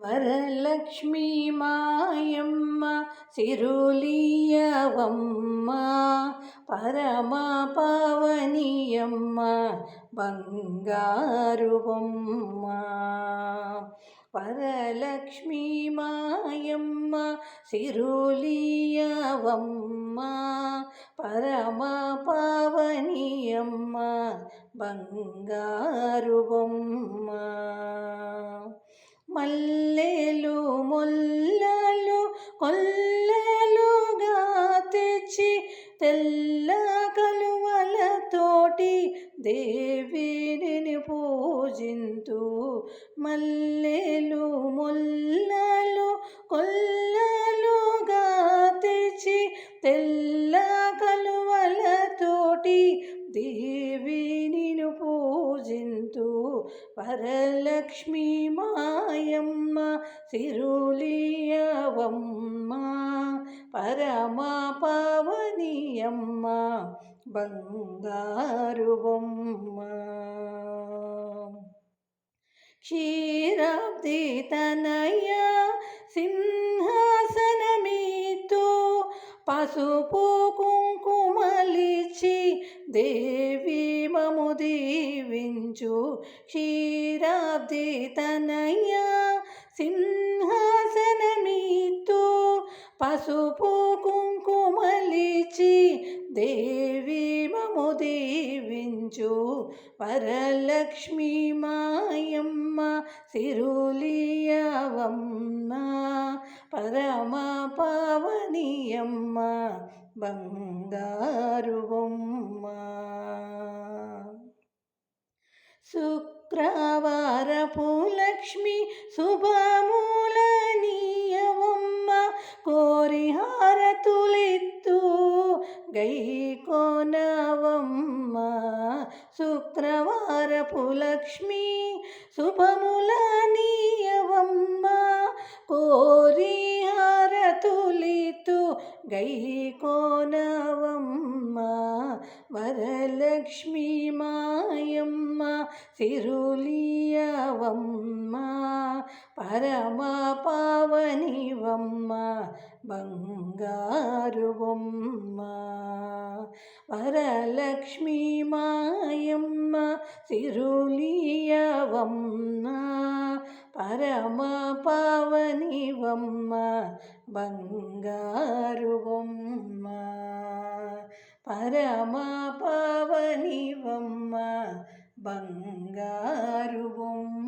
వరలక్ష్మీ మాయమ్మ సిరులియవమ్మ పరమ పావనియమ్మ బంగారు బొమ్మ. వరలక్ష్మీ మాయమ్మ సిరులియవమ్మ పరమ పావనియమ్మ బంగారు బొమ్మ. మల్లెలు మొల్లలు కొల్లలుగా తెచ్చి తెల్ల కలువలతోటి దేవిని పూజింతు. మల్లెలు మొల్లలు కొల్లలుగా తెచ్చి తెల్ల కలువలతోటి దేవిని పూజింతు. వరలక్ష్మీ మాయమ్మ సిరులియవమ్మ పరమ పావనియమ్మ బంగారు బొమ్మ. క్షీరాబ్ది తనయ సింహాసనమీతో పసుపు కుంకుమలిచి దేవి మము దీవించు. క్షీరాబ్ది తనయ సింహాసనమీతో పసుపు కుంకుమలిచి దేవి మము దీవించు. వరలక్ష్మీ మాయమ్మ సిరులియవమ్మ పరమ పావనియమ్మ బంగారు బొమ్మ. శుక్రవారపు లక్ష్మి శుభములనీయవమ్మ కోరి హారతులిత్తు గైకొనవమ్మ. శుక్రవారపు లక్ష్మి శుభములనీయవమ్మ కోరి హారతులిత్తు గైకొనవమ్మ. వరలక్ష్మీ మాయమ్మ సిరులియవమ్మ పరమ పావనివమ్మ బంగారు బొమ్మ. వరలక్ష్మీ మాయమ్మ సిరులియవమ్మ పరమ పావనివమ్మ బంగారు బొమ్మ. పరమ పావనివమ్మ బంగారు బొమ్మ.